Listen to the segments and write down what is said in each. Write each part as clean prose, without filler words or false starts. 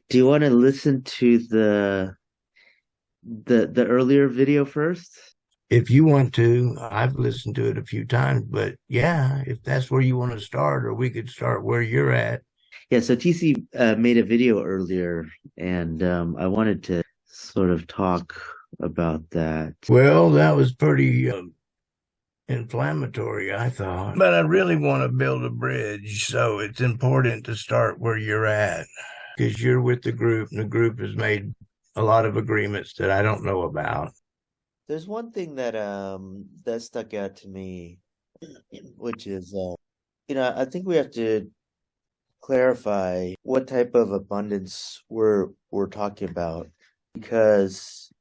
Do you want to listen to the earlier video first? If you want to, I've listened to it a few times, but yeah, if that's where you want to start, or we could start where you're at. Yeah, so TC made a video earlier, and I wanted to sort of talk about that. Well, that was pretty inflammatory, I thought. But I really want to build a bridge, so it's important to start where you're at because you're with the group, and the group has made a lot of agreements that I don't know about. There's one thing that stuck out to me, which is I think we have to clarify what type of abundance we're talking about because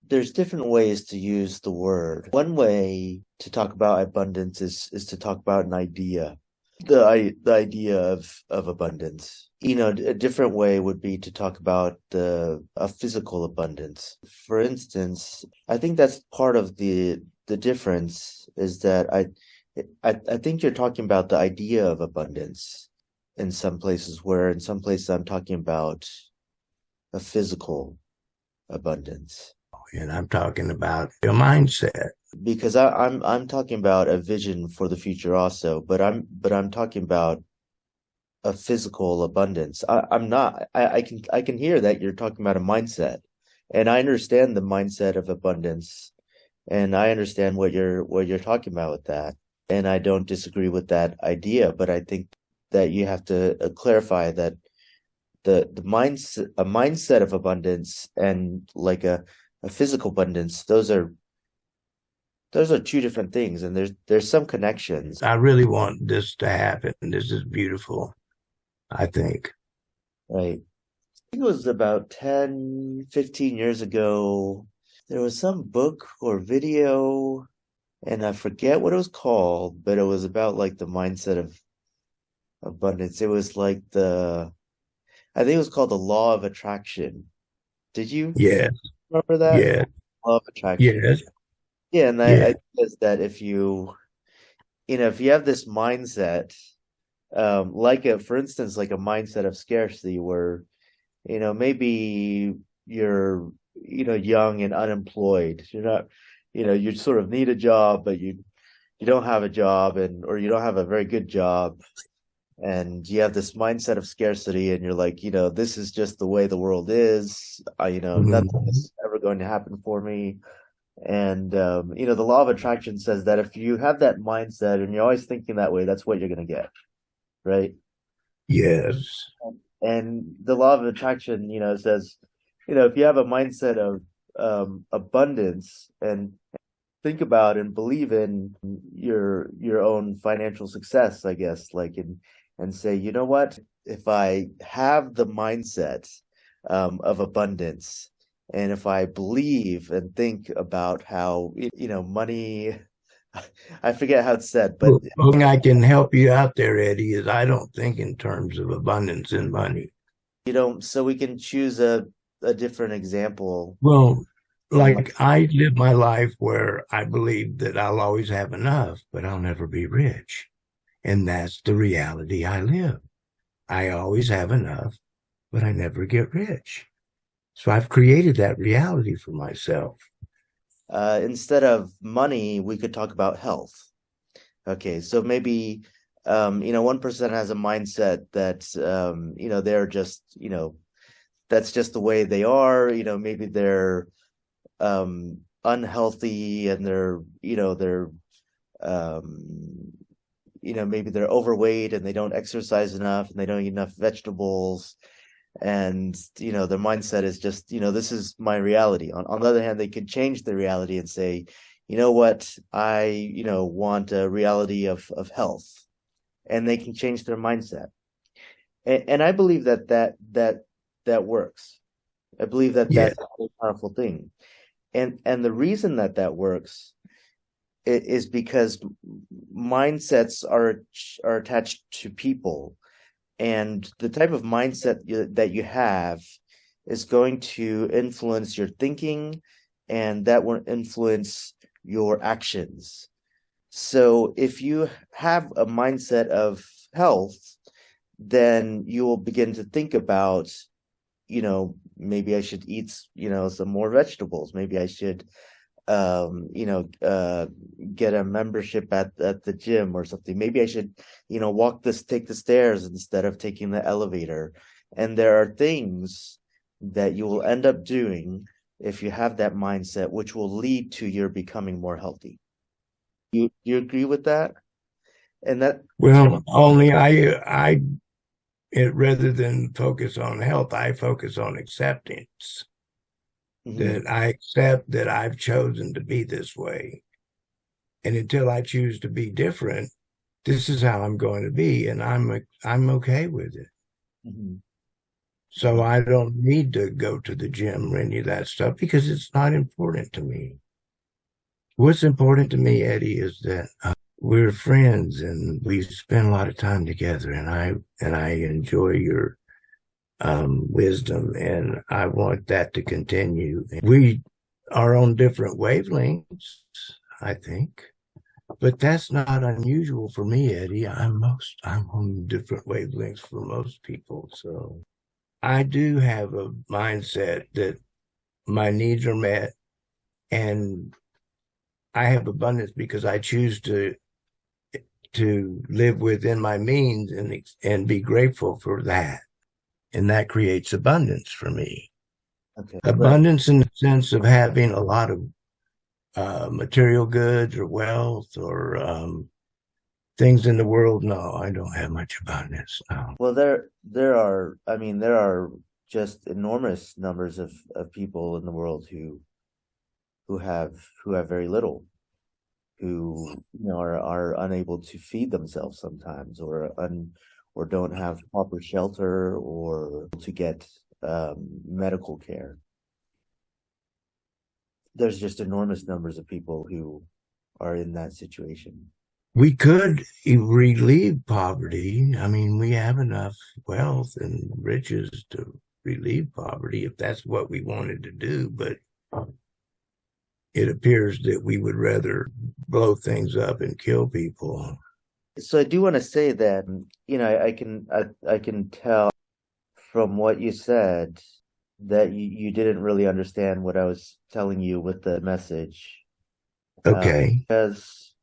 there's different ways to use the word. One way to talk about abundance is to talk about an idea, the idea of abundance. A different way would be to talk about a physical abundance. For instance, I think that's part of the difference is that I think you're talking about the idea of abundance in some places, where in some places I'm talking about a physical abundance. And I'm talking about your mindset. Because I'm talking about a vision for the future also, but I'm talking about a physical abundance. I'm not I can hear that you're talking about a mindset. And I understand the mindset of abundance, and I understand what you're talking about with that. And I don't disagree with that idea, but I think that you have to clarify that the mindset a mindset of abundance and like a physical abundance, those are two different things, and there's some connections. I really want this to happen. This is beautiful, I think. Right. I think it was about 10, 15 years ago. There was some book or video, and I forget what it was called, but it was about like the mindset of abundance. It was like I think it was called the Law of Attraction. Did you Yes, remember that? yes, Law of Attraction. yes, Yeah, and I yes. think it's that if you have this mindset, for instance, like a mindset of scarcity where, maybe you're, young and unemployed. You're not, you sort of need a job, but you don't have a job, or you don't have a very good job, and you have this mindset of scarcity, and you're like, this is just the way the world is. Nothing Mhm. is ever going to happen for me. And the law of attraction says that if you have that mindset and you're always thinking that way, that's what you're going to get, right? Yes, And the law of attraction, says, if you have a mindset of abundance and think about and believe in your own financial success, I guess, and say, you know what? If I have the mindset of abundance, and if I believe and think about how, money, I forget how it's said, but well, one thing I can help you out there, Eddie, is I don't think in terms of abundance and money. so we can choose a different example Well, in my, like I live my life where I believe that I'll always have enough, but I'll never be rich. And that's the reality I live. I always have enough, but I never get rich. So I've created that reality for myself. instead of money, we could talk about health. Okay, so maybe one person has a mindset that they're just, that's just the way they are. Maybe they're unhealthy, and um maybe they're overweight and they don't exercise enough and they don't eat enough vegetables, and their mindset is just, this is my reality. On the other hand, they could change the reality and say, you know what, I want a reality of health, and they can change their mindset. And I believe that works. I believe that Yeah, that's a very powerful thing. And the reason that works is because mindsets are attached to people, and the type of mindset that you have is going to influence your thinking, and that will influence your actions. So if you have a mindset of health, then you will begin to think about maybe I should eat, some more vegetables. Maybe I should, um, you know, uh, get a membership at the gym or something. Maybe I should, take the stairs instead of taking the elevator. And there are things that you will end up doing if you have that mindset, which will lead to your becoming more healthy. You agree with that? And that, Well, only rather than focus on health, I focus on acceptance. mhm, That I accept that I've chosen to be this way. And until I choose to be different, this is how I'm going to be. And I'm okay with it. mhm. So I don't need to go to the gym or any of that stuff because it's not important to me. What's important to me, Eddie, is that we're friends and we spend a lot of time together, and I enjoy your wisdom, and I want that to continue. We are on different wavelengths, I think, but that's not unusual for me, Eddie. I'm on different wavelengths for most people, so I do have a mindset that my needs are met, and I have abundance because I choose to live within my means and be grateful for that, and that creates abundance for me. Okay, right. Abundance in the sense of having a lot of material goods or wealth or things in the world. No, I don't have much abundance. No. Well, there are just enormous numbers of people in the world who have very little, who are unable to feed themselves sometimes, or don't have proper shelter or to get medical care. There's just enormous numbers of people who are in that situation. We could relieve poverty. I mean, we have enough wealth and riches to relieve poverty if that's what we wanted to do, but it appears that we would rather blow things up and kill people. So I do want to say that, I can tell from what you said that you didn't really understand what I was telling you with the message. Okay, Because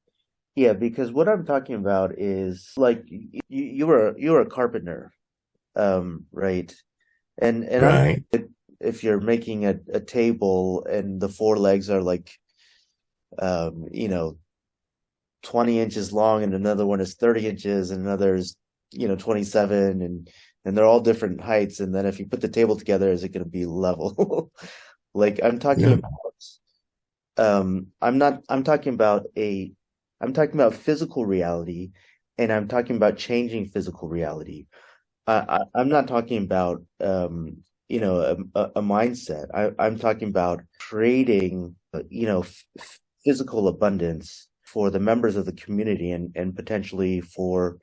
Yeah, because what I'm talking about is like you were a carpenter, right? And I'm right. if you're making a table and the four legs are like um, you know, 20 inches long and another one is 30 inches and another is 27, and they're all different heights, and then if you put the table together, is it going to be level? Like I'm talking No, about I'm not I'm talking about physical reality, and I'm talking about changing physical reality. I'm not talking about a mindset. I'm talking about creating physical abundance for the members of the community, and potentially for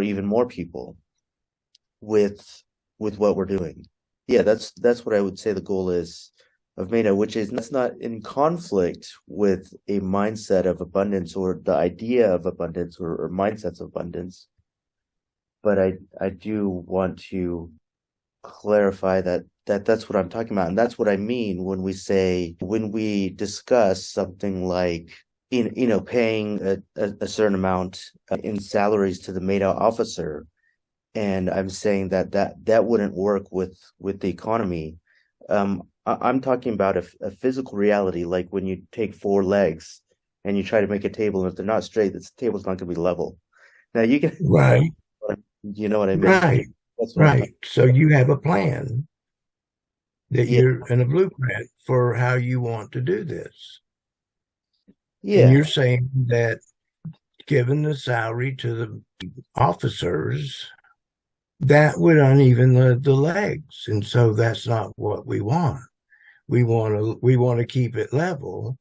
even more people with what we're doing. Yeah, that's what I would say the goal is of MADAO, which is that's not in conflict with a mindset of abundance or the idea of abundance, or mindsets of abundance. But I do want to clarify that's what I'm talking about, and that's what I mean when we discuss something like paying a certain amount in salaries to the MADAO officer, and I'm saying that wouldn't work with the economy. I'm talking about a physical reality, like when you take four legs and you try to make a table, and if they're not straight, this table's not going to be level. Now you can, right, you know what I mean? right, That's what I'm talking. right. So you have a plan that Yeah, you're in a blueprint for how you want to do this. And yeah, you're saying that given the salary to the officers, that would uneven the legs. And so that's not what we want. We want to keep it level.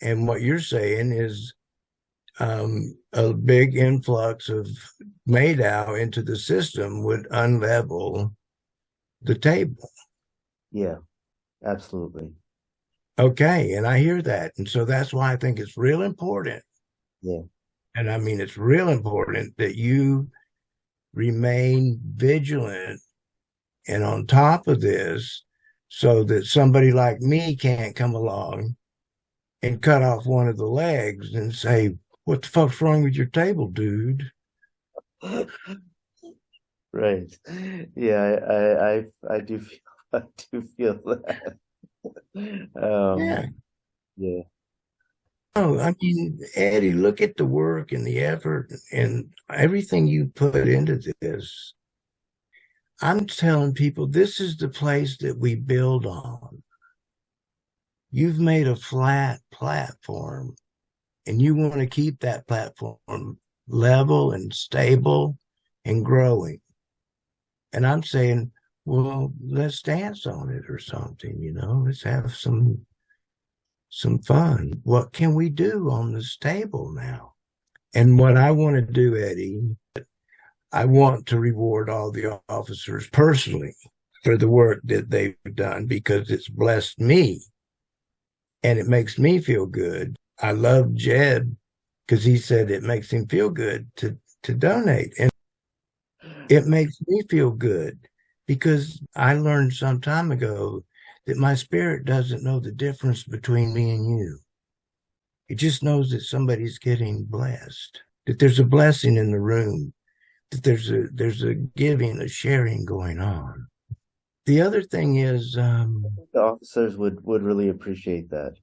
And what you're saying is a big influx of MADAO into the system would unlevel the table. yeah, absolutely. Okay, and I hear that. And so that's why I think it's real important. Yeah, And I mean, it's real important that you remain vigilant And on top of this, so that somebody like me can't come along and cut off one of the legs and say, "What the fuck's wrong with your table, dude?" Right. Yeah, I do feel I do feel that. Yeah. Yeah. Oh, I mean, Eddie, look at the work and the effort and everything you put into this. I'm telling people this is the place that we build on. You've made a flat platform and you want to keep that platform level and stable and growing. And I'm saying, well, let's dance on it or something, let's have some fun. What can we do on this table now? And what I want to do, Eddie, I want to reward all the officers personally for the work that they've done because it's blessed me and it makes me feel good. I love Jed because he said it makes him feel good to donate. And it makes me feel good because I learned some time ago that my spirit doesn't know the difference between me and you. It just knows that somebody's getting blessed, that there's a blessing in the room, that there's a giving, a sharing going on. The other thing is, The officers would really appreciate that.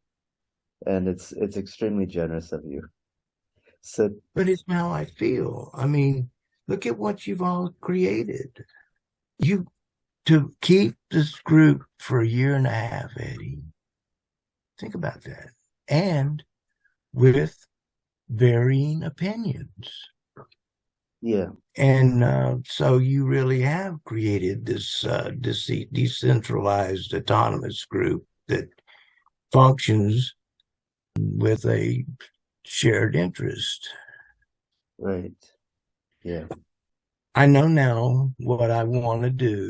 And it's extremely generous of you. So but it's how I feel. I mean, look at what you've all created. You to keep this group for a year and a half, Eddie. Think about that. And with varying opinions. yeah, And so you really have created this decentralized autonomous group that functions with a shared interest. right. Yeah. I know now what I want to do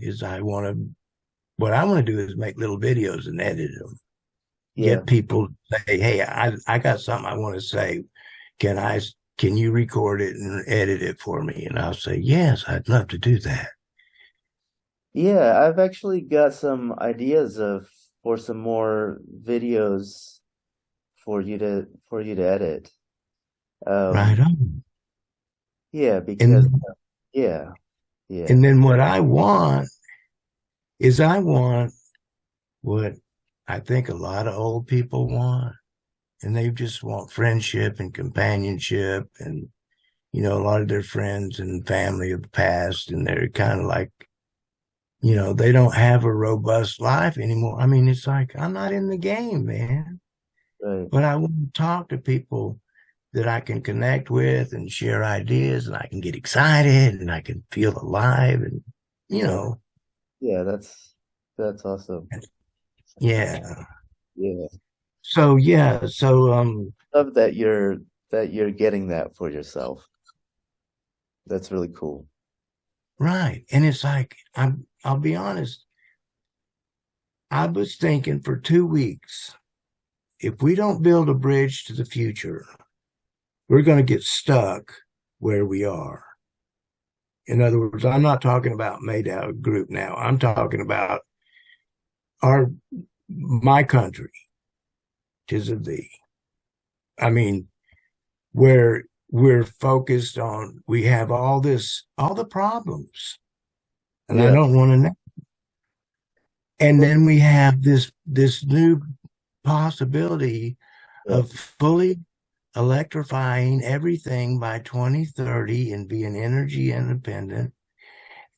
is what I want to do is make little videos and edit them. Yeah. Get people to say, "Hey, I got something I want to say. Can you record it and edit it for me?" And I'll say, "Yes, I'd love to do that." Yeah, I've actually got some ideas of for some more videos for you to edit. Right Um, on. yeah, And because yeah, yeah, and then what I want is I want what I think a lot of old people want, and they just want friendship and companionship, and a lot of their friends and family have passed, and they're kind of like, they don't have a robust life anymore. I mean, it's like I'm not in the game, man, right. but I want to talk to people that I can connect with and share ideas, and I can get excited, and I can feel alive, and you Yeah, know, yeah, that's awesome. yeah. Yeah. So yeah, so Love that you're getting that for yourself. That's really cool. right. And it's like I'll be honest, I was thinking for 2 weeks, if we don't build a bridge to the future, we're going to get stuck where we are. In other words, I'm not talking about MADAO group now. I'm talking about our my country, tis of thee. I mean, where we're focused on, we have all the problems, and I Yeah. don't want to know. And Well, then we have this new possibility yeah. of fully electrifying everything by 2030 and being energy independent.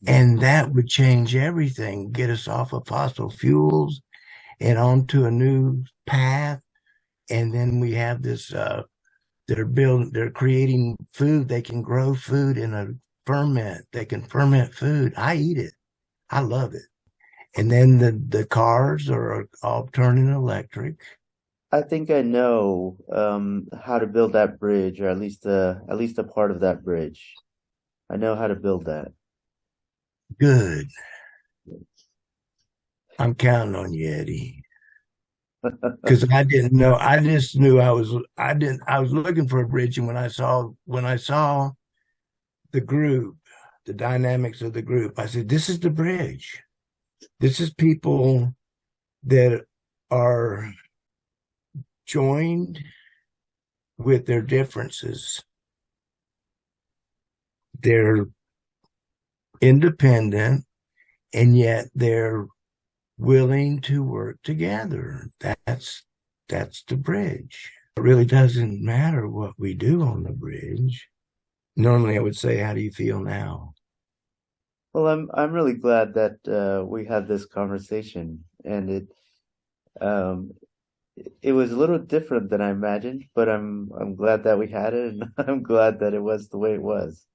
And that would change everything, get us off of fossil fuels and onto a new path. And then we have this, they're creating food. They can grow food in a ferment. They can ferment food. I eat it. I love it. And then the cars are all turning electric. I think I know how to build that bridge, or at least a part of that bridge. I know how to build that. Good. I'm counting on you, Eddie. Because I didn't know. I just knew I was looking for a bridge, and when I saw the group, the dynamics of the group. I said, this is the bridge. This is people that are joined with their differences. They're independent, and yet they're willing to work together. That's the bridge. It really doesn't matter what we do on the bridge. Normally I would say, how do you feel now? Well, I'm really glad that we had this conversation, and um it was a little different than I imagined, but I'm glad that we had it, and I'm glad that it was the way it was.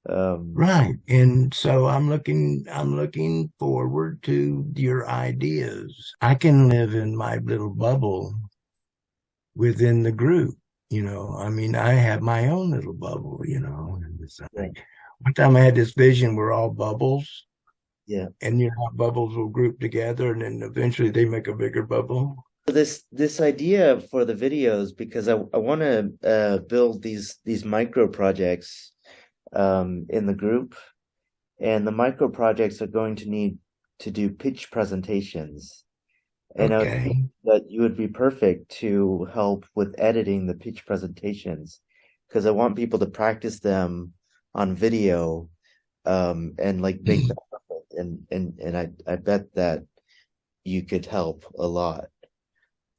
Um, Right. And so I'm looking forward to your ideas. I can live in my little bubble within the group. I mean, I have my own little bubble, and it's yeah, like one time I had this vision we're all bubbles, yeah. and how bubbles will group together and then eventually they make a bigger bubble. So this idea for the videos, because I want to build these micro projects in the group, and the micro projects are going to need to do pitch presentations. And I was Okay. thinking that you would be perfect to help with editing the pitch presentations, because I want people to practice them on video, and like make them perfect. And I bet that you could help a lot.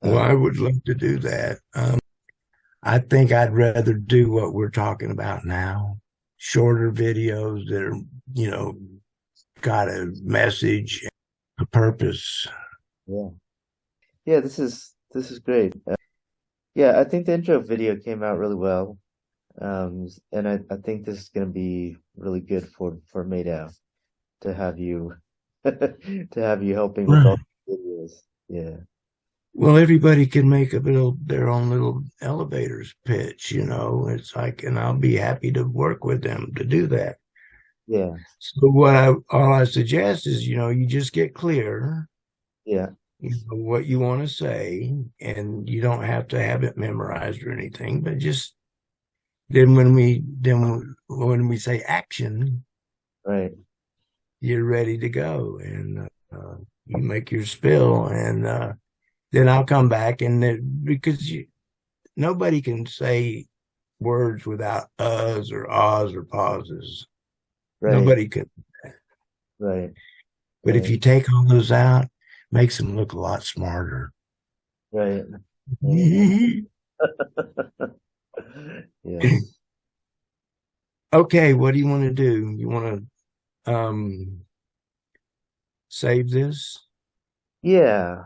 Well, I Um, would love to do that. I think I'd rather do what we're talking about now. Shorter videos that are, you know, got a message, a purpose. yeah, yeah. This is great. Yeah, I think the intro video came out really well. And I think this is going to be really good for MADAO to have you to have you helping with all Right. the videos. Yeah, Well, everybody can make their own little elevators pitch, It's like, and I'll be happy to work with them to do that. yeah, So all I suggest is, you just get clear, yeah, what you want to say, and you don't have to have it memorized or anything, but just then when we say action, right, you're ready to go, and you make your spill, and then I'll come back, and because nobody can say words without uhs or ahs or pauses. right, Nobody can. right, But if right, you take all those out, makes them look a lot smarter. right, right. Yes. Okay, what do you want to do? You want to save this? Yeah.